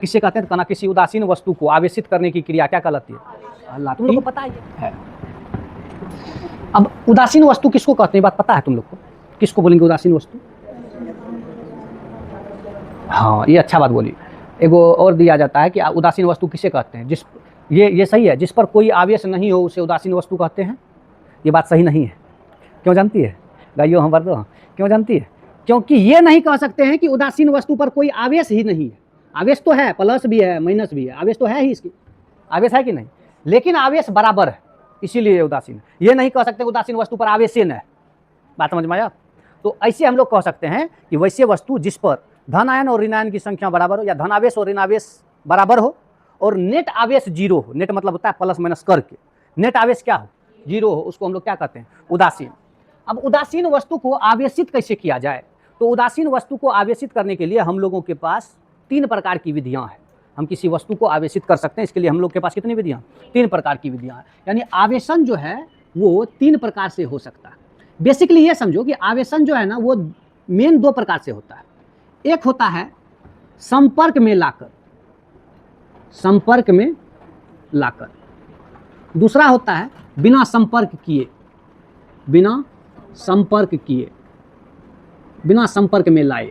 किसे कहते हैं? कहना किसी उदासीन वस्तु को आवेशित करने की क्रिया क्या कहलाती है? तुम लोग को पता ही है। अब उदासीन वस्तु किसको कहते हैं, बात पता है तुम लोग को? किसको बोलेंगे उदासीन वस्तु? हाँ, ये अच्छा बात बोली। एगो और दिया जाता है कि उदासीन वस्तु किसे कहते हैं? जिस ये सही है, जिस पर कोई आवेश नहीं हो उसे उदासीन वस्तु कहते हैं। ये बात सही नहीं है। क्यों जानती है? गाइयो हम दो। क्यों जानती है? क्योंकि ये नहीं कह सकते हैं कि उदासीन वस्तु पर कोई आवेश ही नहीं है। आवेश तो है, प्लस भी है माइनस भी है, आवेश तो है ही, इसकी आवेश है कि नहीं, लेकिन आवेश बराबर है, इसीलिए ये उदासीन है। ये नहीं कह सकते उदासीन वस्तु पर आवेशीन है। बात समझ में आया? तो ऐसे हम लोग कह सकते हैं कि वैसे वस्तु जिस पर धन आयन और ऋण आयन की संख्या बराबर हो, या धन आवेश और ऋण आवेश बराबर हो, और नेट आवेश जीरो हो। नेट मतलब होता है प्लस माइनस करके, नेट आवेश क्या हो? जीरो हो, उसको हम लोग क्या कहते हैं? उदासीन। अब उदासीन वस्तु को आवेशित कैसे किया जाए? तो उदासीन वस्तु को आवेशित करने के लिए हम लोगों के पास 3 प्रकार की विधियां हैं। हम किसी वस्तु को आवेशित कर सकते हैं, इसके लिए हम लोग के पास कितनी विधियां? 3 प्रकार की विधियां हैं। यानी आवेशन जो है वो 3 प्रकार से हो सकता है। बेसिकली ये समझो कि आवेशन जो है ना वो मेन 2 प्रकार से होता है। एक होता है संपर्क में लाकर, संपर्क में लाकर। दूसरा होता है बिना संपर्क किए, बिना संपर्क किए, बिना संपर्क में लाए।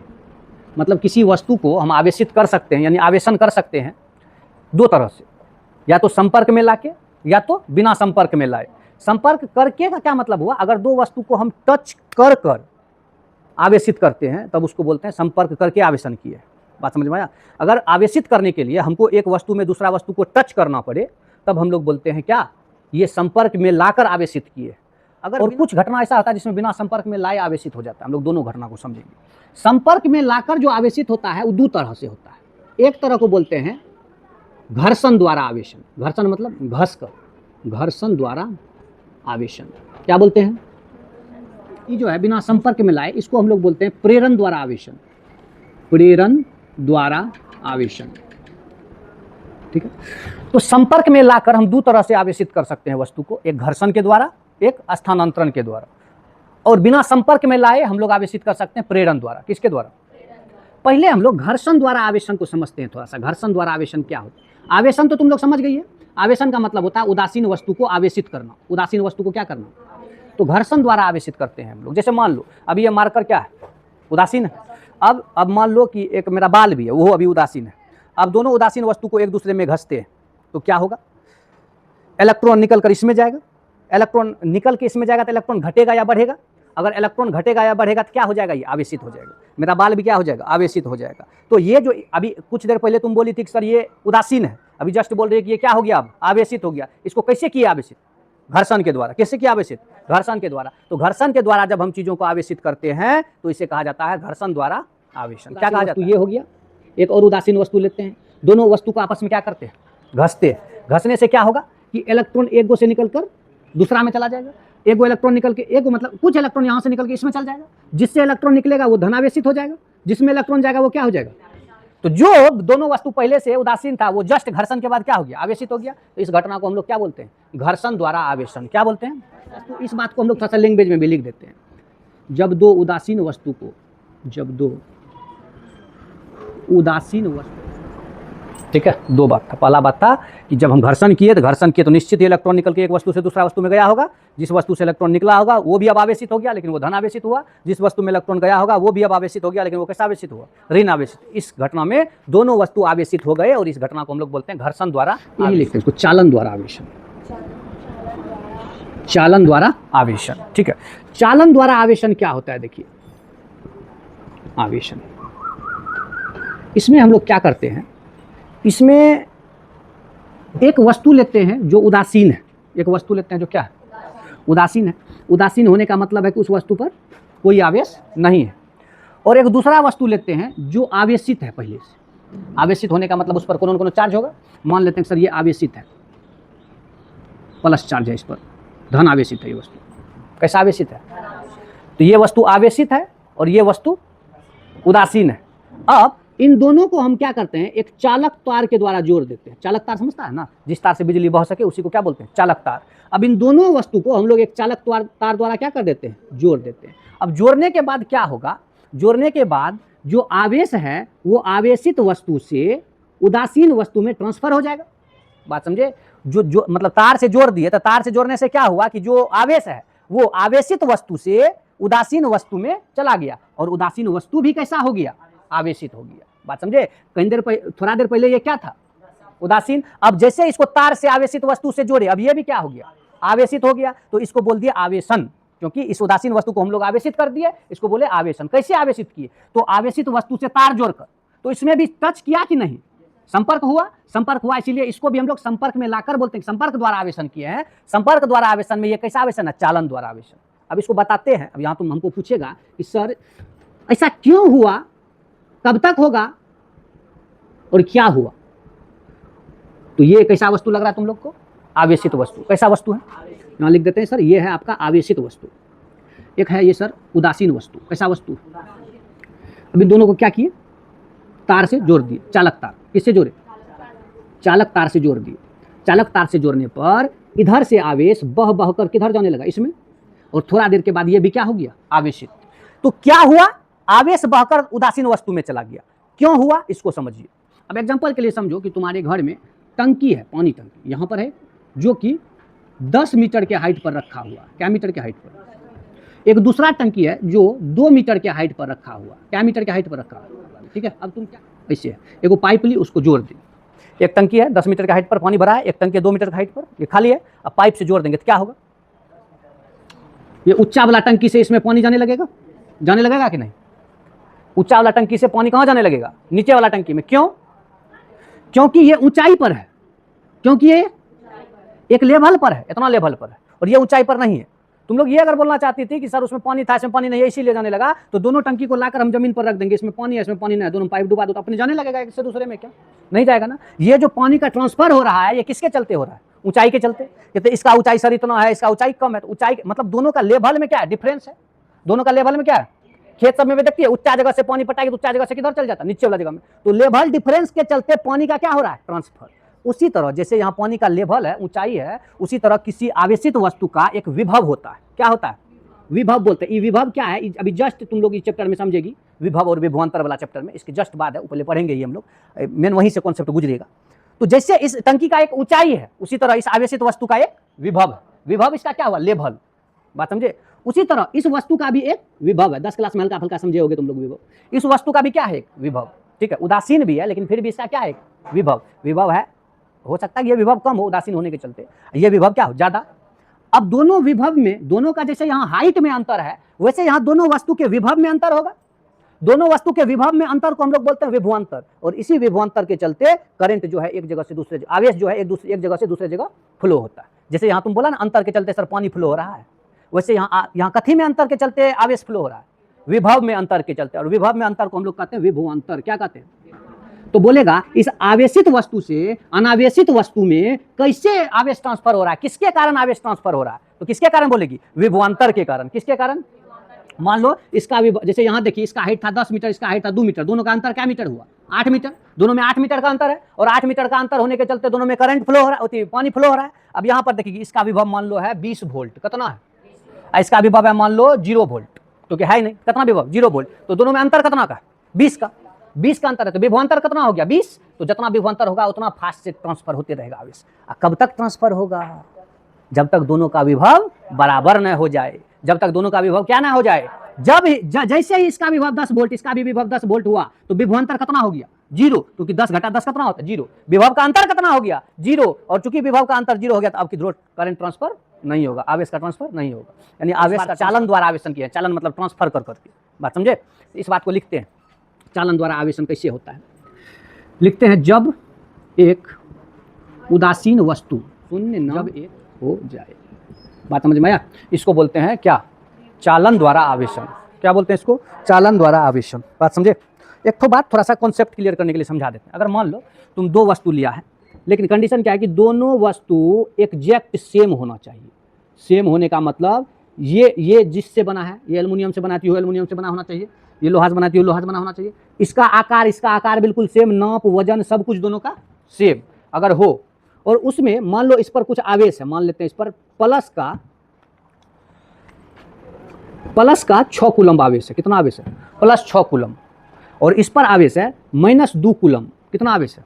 मतलब किसी वस्तु को हम आवेशित कर सकते हैं, यानी आवेशन कर सकते हैं 2 तरह से, या तो संपर्क में लाके या तो बिना संपर्क में लाए। संपर्क करके का क्या मतलब हुआ? अगर 2 वस्तु को हम टच कर कर आवेशित करते हैं तब उसको बोलते हैं संपर्क करके आवेशन किए। बात समझ में आया? अगर आवेशित करने के लिए हमको एक वस्तु में दूसरा वस्तु को टच करना पड़े तब हम लोग बोलते हैं क्या? ये संपर्क में लाकर आवेशित किए। अगर और कुछ घटना ऐसा होता है जिसमें बिना संपर्क में लाए आवेशित हो जाता है। हम लोग दोनों घटना को समझेंगे। संपर्क में लाकर जो आवेशित होता है वो 2 तरह से होता है। एक तरह को बोलते हैं घर्षण द्वारा आवेशन। घर्षण मतलब घस कर, घर्षण द्वारा आवेशन। क्या बोलते हैं? ये जो है बिना संपर्क में लाए, इसको हम लोग बोलते हैं प्रेरण द्वारा आवेशन। प्रेरण द्वारा आवेशन, ठीक है। तो संपर्क में लाकर हम 2 तरह से आवेशित कर सकते हैं वस्तु को, एक घर्षण के द्वारा, एक स्थानांतरण के द्वारा। और बिना संपर्क में लाए हम लोग आवेशित कर सकते हैं प्रेरण द्वारा। किसके द्वारा? पहले हम लोग घर्षण द्वारा आवेशन को समझते हैं थोड़ा सा। घर्षण द्वारा आवेशन क्या होता है? आवेशन तो तुम लोग समझ गई है। आवेशन का मतलब होता है उदासीन वस्तु को आवेशित करना। उदासीन वस्तु को क्या करना? तो घर्षण द्वारा आवेशित करते हैं हम लोग। जैसे मान लो अभी ये मार्कर क्या है? उदासीन है। अब मान लो कि एक मेरा बाल भी है, वो अभी उदासीन है। अब दोनों उदासीन वस्तु को एक दूसरे में घसते हैं तो क्या होगा? इलेक्ट्रॉन निकल कर इसमें जाएगा, इलेक्ट्रॉन निकल के इसमें जाएगा तो इलेक्ट्रॉन घटेगा या बढ़ेगा? अगर इलेक्ट्रॉन घटेगा या बढ़ेगा तो क्या हो जाएगा? ये आवेशित हो जाएगा। मेरा बाल भी क्या हो जाएगा? आवेशित हो जाएगा। तो ये जो अभी कुछ देर पहले तुम बोली थी कि सर ये उदासीन है, अभी जस्ट बोल रही है कि ये क्या हो गया? अब आवेशित हो गया। इसको कैसे किया आवेशित? घर्षण के द्वारा। कैसे किया आवेशित? घर्षण के द्वारा। तो घर्षण के द्वारा जब हम चीजों को आवेशित करते हैं तो इसे कहा जाता है घर्षण द्वारा आवेशन। क्या कहा जाता है? ये हो गया। एक और उदासीन वस्तु लेते हैं, दोनों वस्तु को आपस में क्या करते हैं? घसते। घसने से क्या होगा कि इलेक्ट्रॉन एक गो से निकलकर दूसरा में चला जाएगा, एक गो इलेक्ट्रॉन निकल के, एक मतलब कुछ इलेक्ट्रॉन यहाँ से निकल के इसमें चल जाएगा। जिससे इलेक्ट्रॉन निकलेगा वो धनावेशित हो जाएगा, जिसमें इलेक्ट्रॉन जाएगा वो क्या हो जाएगा? तो जो दोनों वस्तु पहले से उदासीन था वो जस्ट घर्षण के बाद क्या हो गया? आवेशित हो गया। तो इस घटना को हम लोग क्या बोलते हैं? घर्षण द्वारा आवेशन। क्या बोलते हैं? तो इस बात को हम लोग थोड़ा सा लैंग्वेज में भी लिख देते हैं। जब 2 उदासीन वस्तु को, जब 2 उदासीन वस्तु, ठीक है, 2 बात था। पहला बात था कि जब हम घर्षण किए तो निश्चित ही इलेक्ट्रॉन निकल के एक वस्तु से दूसरा वस्तु में गया होगा। जिस वस्तु से इलेक्ट्रॉन निकला होगा वो भी अब आवेशित हो गया, लेकिन वो धन आवेशित हुआ। जिस वस्तु में इलेक्ट्रॉन गया होगा वो भी अब आवेशित हो गया, लेकिन वो कैसा आवेशित हुआ? ऋण आवेशित। इस घटना में दोनों वस्तु आवेशित हो गए और इस घटना को हम लोग बोलते हैं घर्षण द्वारा, यही लिखते हैं इसको, चालन द्वारा आवेशन। चालन द्वारा आवेशन, ठीक है। चालन द्वारा आवेशन क्या होता है? देखिए आवेशन, इसमें हम लोग क्या करते हैं? इसमें एक वस्तु लेते हैं जो उदासीन है, एक वस्तु लेते हैं जो क्या है? उदासीन है। उदासीन होने का मतलब है कि उस वस्तु पर कोई आवेश नहीं है। और एक दूसरा वस्तु लेते हैं जो आवेशित है पहले से। आवेशित होने का मतलब उस पर कोनो चार्ज होगा। मान लेते हैं सर ये आवेशित है, प्लस चार्ज है इस पर, धन आवेशित है ये वस्तु। कैसा आवेशित है? तो ये वस्तु आवेशित है और ये वस्तु उदासीन है। अब इन दोनों को हम क्या करते हैं? एक चालक तार के द्वारा जोड़ देते हैं। चालक तार समझता है ना? जिस तार से बिजली बह सके उसी को क्या बोलते हैं? चालक तार। अब इन दोनों वस्तु को हम लोग एक चालक तार द्वारा क्या कर देते हैं? जोड़ देते हैं। अब जोड़ने के बाद क्या होगा? जोड़ने के बाद जो आवेश है वो आवेशित वस्तु से उदासीन वस्तु में ट्रांसफर हो जाएगा। बात समझे? जो मतलब तार से जोड़ दिए, तो तार से जोड़ने से क्या हुआ कि जो आवेश है वो आवेशित वस्तु से उदासीन वस्तु में चला गया, और उदासीन वस्तु भी कैसा हो गया? आवेशित हो गया। बात समझे? थोड़ा देर पहले ये क्या था? उदासीन। अब जैसे इसको तार से आवेशित वस्तु से जोड़े, अब ये भी क्या हो गया? आवेशित हो गया। तो इसको बोल दिया आवेशन, क्योंकि इस उदासीन वस्तु को हम लोग आवेशित कर दिए, इसको बोले आवेशन। कैसे आवेशित किए? तो आवेशित वस्तु से तार जोड़कर, तो इसमें भी टच किया कि नहीं? संपर्क हुआ, संपर्क हुआ, इसीलिए इसको भी हम लोग संपर्क में लाकर बोलते हैं संपर्क द्वारा आवेशन किए हैं। संपर्क द्वारा आवेशन में ये कैसा आवेशन है? चालन द्वारा आवेशन। अब इसको बताते हैं। अब यहाँ तुम हमको पूछेगा कि सर ऐसा क्यों हुआ, कब तक होगा और क्या हुआ? तो ये कैसा वस्तु लग रहा है तुम लोग को? आवेशित वस्तु। कैसा वस्तु है? यहाँ लिख देते हैं सर, ये है आपका आवेशित वस्तु। एक है ये सर उदासीन वस्तु। कैसा वस्तु? अब इन दोनों को क्या किए? तार से जोड़ दिए। चालक तार। किससे जोड़े? चालक तार से जोड़ दिए। चालक तार से जोड़ने पर इधर से आवेश बह बह कर किधर जाने लगा? इसमें। और थोड़ा देर के बाद ये भी क्या हो गया? आवेशित। तो क्या हुआ? आवेश बहकर उदासीन वस्तु में चला गया। क्यों हुआ? इसको समझिए। अब एग्जांपल के लिए समझो कि तुम्हारे घर में टंकी है, पानी टंकी यहाँ पर है, जो कि 10 मीटर के हाइट पर रखा हुआ। क्या मीटर के हाइट पर? एक दूसरा टंकी है जो 2 मीटर के हाइट पर रखा हुआ। क्या मीटर के हाइट पर रखा हुआ? ठीक है। अब तुम क्या ऐसे है, एगो पाइप ली, उसको जोड़ दी। एक टंकी है 10 मीटर के हाइट पर पानी भरा है, एक टंकी 2 मीटर की हाइट पर, ये खाली है। अब पाइप से जोड़ देंगे तो क्या होगा? ये ऊंचा वाला टंकी से इसमें पानी जाने लगेगा। जाने लगेगा कि नहीं? ऊंचा वाला टंकी से पानी कहाँ जाने लगेगा? नीचे वाला टंकी में। क्यों? क्योंकि ये ऊंचाई पर है। क्योंकि ये एक लेवल पर है, इतना लेवल पर है, और ये ऊंचाई पर नहीं है। तुम लोग ये अगर बोलना चाहती थी कि सर उसमें पानी था, इसमें पानी नहीं है, इसीलिए जाने लगा, तो दोनों टंकी को लाकर हम जमीन पर रख देंगे, इसमें पानी है, इसमें पानी नहीं है, दोनों पाइप डुबा दो तो अपने जाने लगेगा एक से दूसरे में। क्या नहीं जाएगा ना? ये जो पानी का ट्रांसफर हो रहा है, ये किसके चलते हो रहा है? ऊंचाई के चलते। कहते इसका ऊंचाई सर इतना है, इसका ऊंचाई कम है, तो ऊंचाई मतलब दोनों का लेवल में क्या है? डिफरेंस है। दोनों का लेवल में क्या है? खेत सब में भी देखती है, ऊंचा जगह से पानी पटाएगी तो ऊंचा जगह से किधर चल जाता है? नीचे वाला जगह में। तो लेवल डिफरेंस के चलते पानी का क्या हो रहा है? ट्रांसफर। उसी तरह जैसे यहाँ पानी का लेवल है, ऊंचाई है, उसी तरह किसी आवेशित वस्तु का एक विभव होता है। क्या होता है? विभव बोलते हैं। ये विभव क्या है? अभी जस्ट तुम लोग इस चैप्टर में समझेगी, विभव और विभवांतर वाला चैप्टर में, इसके जस्ट बाद है, ऊपर पढ़ेंगे ये हम लोग, मेन वहीं से कॉन्सेप्ट गुजरेगा। तो जैसे इस टंकी का एक ऊंचाई है, उसी तरह इस आवेशित वस्तु का एक विभव है। विभव इसका क्या हुआ? लेवल। बात समझे? उसी तरह इस वस्तु का भी एक विभव है। 10 क्लास में हल्का हल्का समझे होगे तुम लोग विभव। इस वस्तु का भी क्या है? एक विभव। ठीक है, उदासीन भी है, लेकिन फिर भी इसका क्या है? एक विभव। विभव है, हो सकता है ये विभव कम हो उदासीन होने के चलते, ये विभव क्या हो? ज्यादा। अब दोनों विभव में, दोनों का जैसे यहाँ हाइट में अंतर है, वैसे यहाँ दोनों वस्तु के विभव में अंतर होगा। दोनों वस्तु के विभव में अंतर को हम लोग बोलते हैं विभवांतर, और इसी विभवांतर के चलते करंट जो है एक जगह से दूसरे, आवेश जो है एक जगह से दूसरे जगह फ्लो होता है। जैसे यहाँ तुम बोला ना अंतर के चलते सर पानी फ्लो हो रहा है, वैसे यहाँ कथी में अंतर के चलते आवेश फ्लो हो रहा है? विभव में अंतर के चलते। और विभव में अंतर को हम लोग कहते हैं विभवांतर। क्या कहते हैं? तो बोलेगा इस आवेशित वस्तु से अनावेशित वस्तु में कैसे आवेश ट्रांसफर हो रहा है? किसके कारण आवेश ट्रांसफर हो रहा है? तो किसके कारण बोलेगी? विभवांतर के कारण। किसके कारण? मान लो इसका जैसे यहाँ देखिए, इसका हाइट था 10 मीटर, इसका हाइट था 2 मीटर, दोनों का अंतर क्या मीटर हुआ? 8 मीटर। दोनों में 8 मीटर का अंतर है, और 8 मीटर का अंतर होने के चलते दोनों में करंट फ्लो हो रहा है, पानी फ्लो हो रहा है। अब यहाँ पर देखिए, इसका विभव मान लो है 20 वोल्ट। कितना है? इसका विभव है मान लो 0 वोल्ट, क्योंकि है ही नहीं। कितना विभव? 0 वोल्ट। तो दोनों में अंतर कितना का? 20 का। 20 का अंतर है, तो विभवांतर कितना हो गया? 20। तो जितना विभवांतर होगा उतना फास्ट से ट्रांसफर होते रहेगा आवेश। कब तक ट्रांसफर होगा? जब तक दोनों का विभव बराबर न हो जाए। जब तक दोनों का विभव क्या ना हो जाए? जैसे ही इसका विभव 10 वोल्ट, इसका भी विभव 10 वोल्ट हुआ, तो विभवांतर कितना हो गया? 0, क्योंकि 10 घटा 10 कितना होता है? 0। विभव का अंतर कितना हो गया? 0। और चूंकि विभव का अंतर 0 हो गया, तो अब की करंट ट्रांसफर नहीं होगा, आवेश का ट्रांसफर नहीं होगा। यानी आवेश का चालन द्वारा आवेशन किया। चालन मतलब ट्रांसफर कर करके। बात समझे? इस बात को लिखते हैं, चालन द्वारा आवेशन कैसे होता है। लिखते हैं, जब एक उदासीन वस्तु शून्य न हो जाए। बात समझ में आया? इसको बोलते हैं क्या? चालन द्वारा आवेशन। क्या बोलते हैं इसको? चालन द्वारा आवेशन। बात समझे? एक तो बात थोड़ा सा कॉन्सेप्ट क्लियर करने के लिए समझा देते हैं। अगर मान लो तुम 2 वस्तु लिया है, लेकिन कंडीशन क्या है कि दोनों वस्तु एग्जैक्ट सेम होना चाहिए। सेम होने का मतलब ये जिससे बना है, ये एल्युमिनियम से बनाती हो एल्युमिनियम से बना होना चाहिए, ये लोहा से बनाती हो लोहा से बना होना चाहिए। इसका आकार बिल्कुल सेम, नाप वजन सब कुछ दोनों का सेम अगर हो, और उसमें मान लो इस पर कुछ आवेश है, मान लेते हैं इस पर प्लस का 6 कूलम आवेश है। कितना आवेश है? Plus 6 coulomb. और इस पर आवेश है -2 कूलम। कितना आवेश है?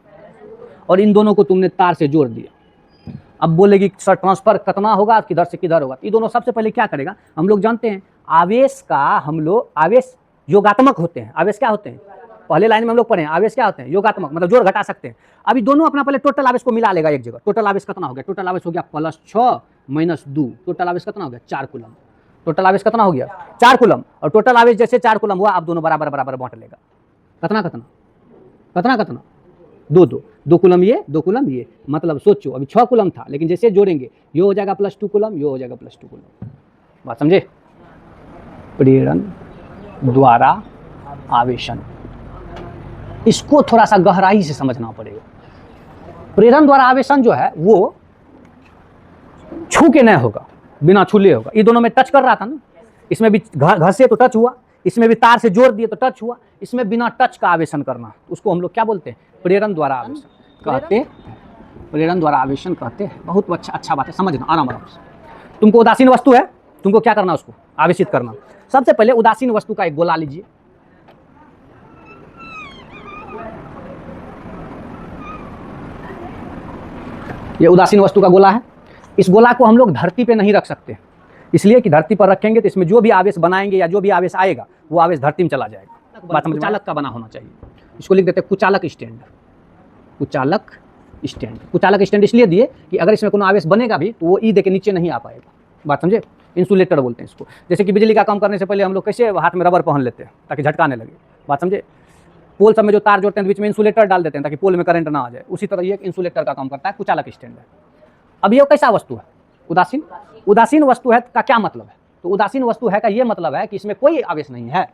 और इन दोनों को तुमने तार से जोड़ दिया। अब बोलेगी सर ट्रांसफर कितना होगा, किधर से किधर होगा। ये दोनों सबसे पहले क्या करेगा, हम लोग जानते हैं आवेश का, हम लोग आवेश योगात्मक होते हैं। आवेश क्या होते हैं, पहले लाइन में हम लोग पढ़े हैं, आवेश क्या होते हैं, योगात्मक, मतलब जोड़ घटा सकते हैं। अभी दोनों अपना पहले टोटल आवेश को मिला लेगा एक जगह। टोटल आवेश कितना हो गया, टोटल आवेश हो गया +6 - 2, टोटल आवेश कितना हो गया 4 कूलम। टोटल आवेश कितना हो गया 4 कूलम, और टोटल आवेश जैसे 4 कूलम हुआ, आप दोनों बराबर बराबर बांट लेगा। कितना कितना कितना कितना 2 कूलम ये, 2 कूलम ये, मतलब सोचो अभी 6 कूलम था, लेकिन जैसे जोड़ेंगे ये हो जाएगा +2 कूलम, ये हो जाएगा +2 कूलम। बात समझे। प्रेरण द्वारा आवेशन, इसको थोड़ा सा गहराई से समझना पड़ेगा। प्रेरण द्वारा आवेशन जो है वो छू के नहीं होगा, बिना छूले होगा। ये दोनों में टच कर रहा था ना, इसमें भी घसे तो टच हुआ, इसमें भी तार से जोड़ दिए तो टच हुआ, इसमें बिना टच का आवेशन करना, उसको हम लोग क्या बोलते हैं, प्रेरण द्वारा आवेशन कहते हैं। प्रेरण द्वारा आवेशन कहते हैं। बहुत अच्छा बात है, समझना आराम आराम से। तुमको उदासीन वस्तु है, तुमको क्या करना, उसको आवेशित करना। सबसे पहले उदासीन वस्तु का एक गोला लीजिए, ये उदासीन वस्तु का गोला है। इस गोला को हम लोग धरती पे नहीं रख सकते, इसलिए कि धरती पर रखेंगे तो इसमें जो भी आवेश बनाएंगे या जो भी आवेश आएगा वो आवेश धरती में चला जाएगा। बात समझ, कुचालक का बना होना चाहिए। इसको लिख देते हैं कुचालक स्टैंड। कुचालक स्टैंड, कुचालक स्टैंड इसलिए दिए कि अगर इसमें कोनो आवेश बनेगा भी तो वो ई दे के नीचे नहीं आ पाएगा। बात समझे। इंसुलेटर बोलते हैं इसको। जैसे कि बिजली का काम करने से पहले हम लोग कैसे हाथ में रबर पहन लेते हैं ताकि झटका नहीं लगे। बात समझे। पोल सब में जो तार जोड़ते हैं बीच में इंसुलेटर डाल देते हैं ताकि पोल में करंट ना आ जाए, उसी तरह ये इंसुलेटर का काम करता है, कुचालक स्टैंड है। अब ये कैसा वस्तु है, उदासीन। उदासीन वस्तु है का क्या मतलब है, तो उदासीन वस्तु है का ये मतलब है कि इसमें कोई आवेश नहीं है,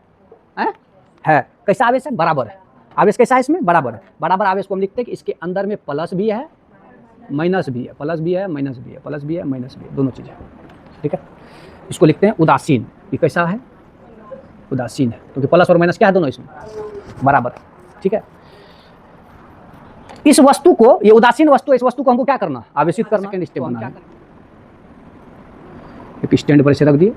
है कैसा आवेश है, बराबर है। आवेश कैसा है इसमें, बराबर है। बराबर आवेश को हम लिखते हैं कि इसके अंदर में प्लस भी है माइनस भी है, प्लस भी है माइनस भी है, प्लस भी है माइनस भी है, दोनों चीज़ें। ठीक है, इसको लिखते हैं उदासीन। ये कैसा है, उदासीन है, क्योंकि प्लस और माइनस क्या है, दोनों इसमें बराबर। ठीक है, इस वस्तु को, ये उदासीन वस्तु, इस वस्तु को हमको क्या करना, आवेशित करना। सेकंड स्टेप बनाना, एक स्टैंड पर इसे रख दिए।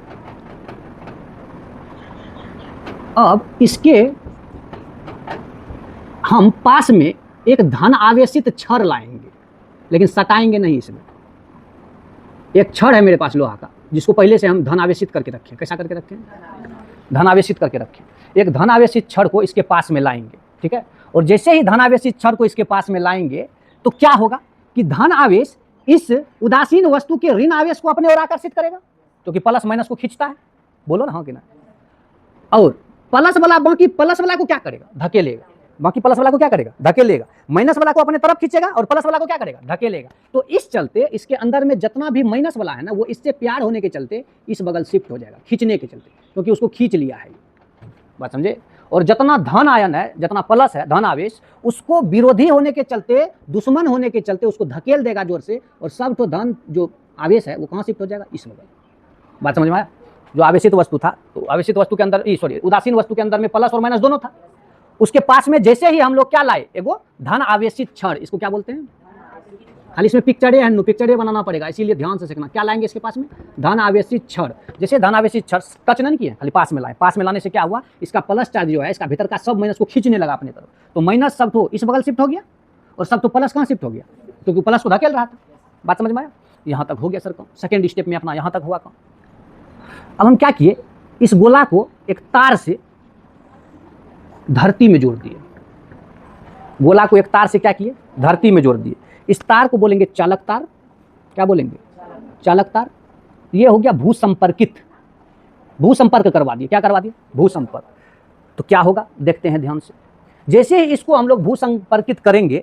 अब इसके हम पास में एक धन आवेशित छड़ लाएंगे, लेकिन सटाएंगे नहीं। इसमें एक छड़ है मेरे पास लोहा का, जिसको पहले से हम धन आवेशित करके रखें। कैसा करके रखें, धन आवेशित करके रखें। एक धन आवेशित छड़ को इसके पास में लाएंगे। ठीक है, और जैसे ही धन आवेशित छड़ को इसके पास में लाएंगे तो क्या होगा कि धन आवेश इस उदासीन वस्तु के ऋण आवेश को अपने ओर आकर्षित करेगा, क्योंकि प्लस माइनस को खींचता है। बोलो ना हाँ कि ना। और प्लस वाला बाकी प्लस वाला को क्या करेगा, धकेलेगा। बाकी प्लस वाला को क्या करेगा, धकेलेगा। माइनस वाला को अपने तरफ खींचेगा और प्लस वाला को क्या करेगा, धकेलेगा। तो इस चलते इसके अंदर में जितना भी माइनस वाला है ना, वो इससे प्यार होने के चलते इस बगल शिफ्ट हो जाएगा, खींचने के चलते, क्योंकि उसको खींच लिया है। बात समझे। और जितना धन आयन है, जितना प्लस है धन आवेश, उसको विरोधी होने के चलते, दुश्मन होने के चलते उसको धकेल देगा जोर से, और सब तो धन जो आवेश है वो कहाँ शिफ्ट हो जाएगा, इस बगल। बात समझ में आया। जो आवेशित वस्तु था, तो आवेशित वस्तु के अंदर, सॉरी उदासीन वस्तु के अंदर में प्लस और माइनस दोनों था। उसके पास में जैसे ही हम लोग क्या लाए, एगो धन आवेशित छड़, इसको क्या बोलते हैं, खाली इसमें पिक्चर है, पिक्चर बनाना पड़ेगा, इसीलिए ध्यान से सीखना। क्या लाएंगे इसके पास में, धन आवेशित छड़। जैसे धन आवेशित छड़ टच नहीं किए, खाली पास में लाए। पास में लाने से क्या हुआ, इसका प्लस चार्ज जो है, इसका भीतर का सब माइनस को खींचने लगा अपनी तरफ। तो माइनस सब तो इस बगल शिफ्ट हो गया, और सब तो प्लस कहाँ शिफ्ट हो गया, क्योंकि प्लस को धकेल रहा था। बात समझ में आया। यहाँ तक हो गया सर काम। सेकेंड स्टेप में अपना यहाँ तक हुआ काम। अब हम क्या किए, इस गोला को एक तार से धरती में जोड़ दिए। गोला को एक तार से क्या किए, धरती में जोड़ दिए। इस तार को बोलेंगे चालक तार। क्या बोलेंगे, चालक तार। ये हो गया भूसंपर्कित, भूसंपर्क करवा दिए। क्या करवा दिए, भूसंपर्क। तो क्या होगा देखते हैं ध्यान से। जैसे ही इसको हम लोग भूसंपर्कित करेंगे,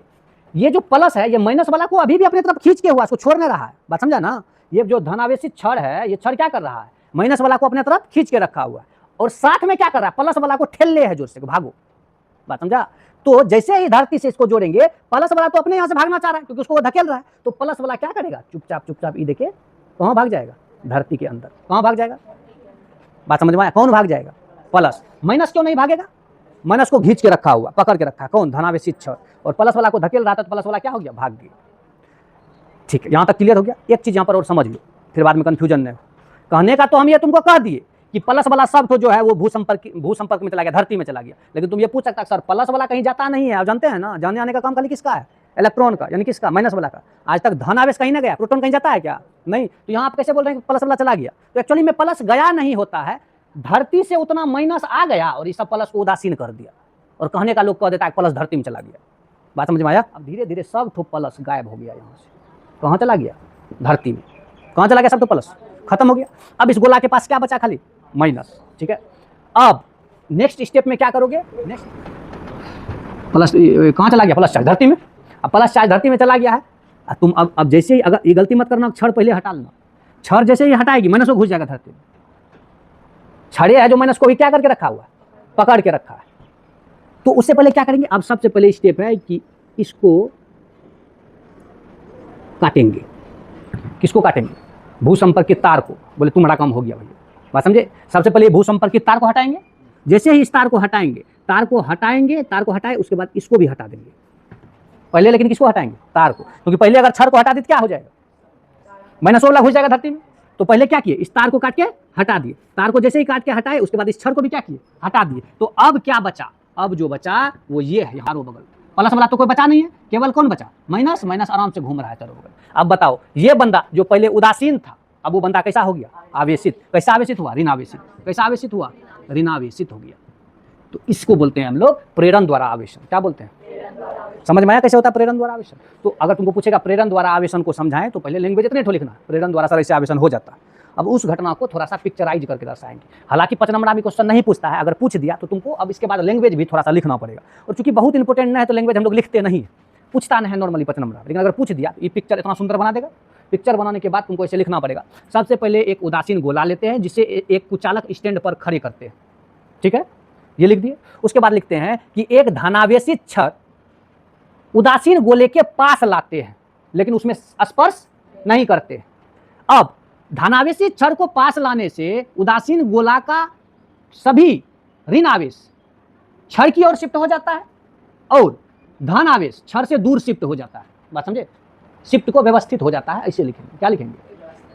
ये जो प्लस है ये माइनस वाला को अभी भी अपनी तरफ खींच के हुआ, इसको छोड़ नहीं रहा है। बात समझा ना। ये जो धनावेशित छड़ है, ये छड़ क्या कर रहा है, माइनस वाला को अपने तरफ खींच के रखा हुआ है, और साथ में क्या कर रहा है, प्लस वाला को ठेल ले है जोर से, भागो। बात समझा। तो जैसे ही धरती से इसको जोड़ेंगे, प्लस वाला तो अपने यहाँ से भागना चाह रहा है क्योंकि उसको वो धकेल रहा है। तो प्लस वाला क्या करेगा, चुपचाप चुपचाप ये देखिए कहाँ भाग जाएगा, धरती के अंदर। कहाँ भाग जाएगा, बात समझ में आया, कौन भाग जाएगा, प्लस। माइनस क्यों नहीं भागेगा, माइनस को घींच के रखा हुआ, पकड़ के रखा है कौन, धनावेशित छड़, और प्लस वाला को धकेल रहा था, तो प्लस वाला क्या हो गया, भाग गया। ठीक है, यहाँ तक क्लियर हो गया। एक चीज यहाँ पर और समझ लो, फिर बाद में कंफ्यूजन नहीं हो। कहने का तो हम ये तुमको कह दिए कि प्लस वाला सब तो जो है वो भूसंपर्क में चला गया, धरती में चला गया। लेकिन तुम ये पूछ सकता सर प्लस वाला कहीं जाता नहीं है। आप जानते हैं ना, जाने आने का काम खाली किसका है, इलेक्ट्रॉन का, यानी किसका, माइनस वाला का। आज तक धन आवेश कहीं ना गया, प्रोटॉन कहीं जाता है क्या, नहीं। तो यहाँ आप कैसे बोल रहे हैं कि प्लस वाला चला गया, तो एक्चुअली में प्लस गया नहीं होता है, धरती से उतना माइनस आ गया और इस सब प्लस को उदासीन कर दिया, और कहने का लोग कह देता है प्लस धरती में चला गया। बात समझ में आया। अब धीरे धीरे सब तो प्लस गायब हो गया, यहाँ से कहाँ चला गया, धरती में। कहाँ चला गया सब तो प्लस, खत्म हो गया। अब इस गोला के पास क्या बचा, खाली माइनस, ठीक है। अब नेक्स्ट स्टेप में क्या करोगे, नेक्स्ट प्लस कहाँ चला गया, प्लस चार्ज धरती में। अब प्लस चार्ज धरती में चला गया है, तुम अब जैसे ही, अगर ये गलती मत करना, क्षण पहले हटा लेना, क्षण जैसे ही हटाएगी माइनस को घुस जाएगा धरती में। छड़े है जो माइनस को भी क्या करके रखा हुआ है, पकड़ के रखा है। तो उससे पहले क्या करेंगे, अब सबसे पहले स्टेप है कि इसको काटेंगे। किसको काटेंगे, भू संपर्कित तार को। बोले तुम रकम हो गया भैया, बात समझे। सबसे पहले भू संपर्कित तार को हटाएंगे, जैसे ही इस तार को हटाएंगे, तार को हटाए उसके बाद इसको भी हटा देंगे पहले। लेकिन किसको हटाएंगे, तार को, क्योंकि पहले अगर क्षण को हटा दी तो क्या हो जाएगा, माइनस वाला घुस जाएगा धरती में। तो पहले क्या किए, इस तार को काट के हटा दिए, तार को जैसे ही काट के हटाए उसके बाद इस क्षण को भी क्या किए, हटा दिए। तो अब क्या बचा, अब जो बचा वो ये है, चारों बगल प्लस वाला तो कोई बचा नहीं है, केवल कौन बचा, माइनस। माइनस आराम से घूम रहा है चारों बगल। अब बताओ, ये बंदा जो पहले उदासीन था, अब वो बंदा कैसा हो गया, आवेशित। कैसा आवेशित हुआ, ऋण आवेशित। कैसा आवेशित हुआ, ऋण आवेशित हो गया। तो इसको बोलते हैं हम लोग प्रेरण द्वारा आवेशन। क्या बोलते हैं, समझ में आया कैसे होता है प्रेरण द्वारा आवेशन। तो अगर तुमको पूछेगा प्रेरण द्वारा आवेशन को समझाएं, तो पहले लैंग्वेज इतने ठो लिखना, प्रेरण द्वारा सर ऐसे आवेशन हो जाता है। अब उस घटना को थोड़ा सा पिक्चराइज करके दर्शाएंगे। हालांकि 5 नंबर में क्वेश्चन नहीं पूछता है, अगर पूछ दिया तो तुमको अब इसके बाद लैंग्वेज भी थोड़ा सा लिखना पड़ेगा। और चूंकि बहुत इंपॉर्टेंट है तो लैंग्वेज हम लोग लिखते नहीं, पूछता नहीं है नॉर्मली 5 नंबर, लेकिन अगर पूछ दिया तो ये पिक्चर इतना सुंदर बना देगा। पिक्चर बनाने के बाद तुमको ऐसे लिखना पड़ेगा। सबसे पहले एक उदासीन गोला लेते हैं, जिसे एक कुचालक स्टैंड पर खड़े करते हैं, ठीक है, ये लिख दिए। उसके बाद लिखते हैं कि एक धनावेशित क्षण उदासीन गोले के पास लाते हैं, लेकिन उसमें स्पर्श नहीं करते। अब धनावेशित क्षण को पास लाने से उदासीन गोला का सभी ऋण आवेश क्षण की ओर शिफ्ट हो जाता है, और धन आवेश क्षण से दूर शिफ्ट हो जाता है। बात समझे, शिफ्ट को व्यवस्थित हो जाता है, ऐसे लिखेंगे। क्या लिखेंगे,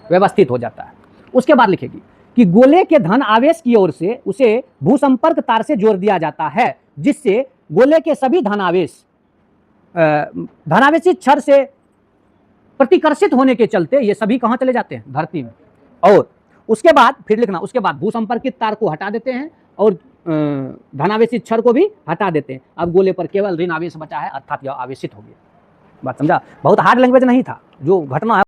व्यवस्थित हो जाता है। उसके बाद लिखेगी कि गोले के धन आवेश की ओर से उसे भूसंपर्क तार से जोड़ दिया जाता है, जिससे गोले के सभी धनावेशित क्षण से प्रतिकर्षित होने के चलते ये सभी कहां चले जाते हैं, धरती में। और उसके बाद फिर लिखना, उसके बाद भूसंपर्कित तार को हटा देते हैं और धनावेशित क्षण को भी हटा देते हैं। अब गोले पर केवल ऋण आवेश बचा है, अर्थात यह आवेशित हो गया। बात समझा, बहुत हार्ड लैंग्वेज नहीं था, जो घटना है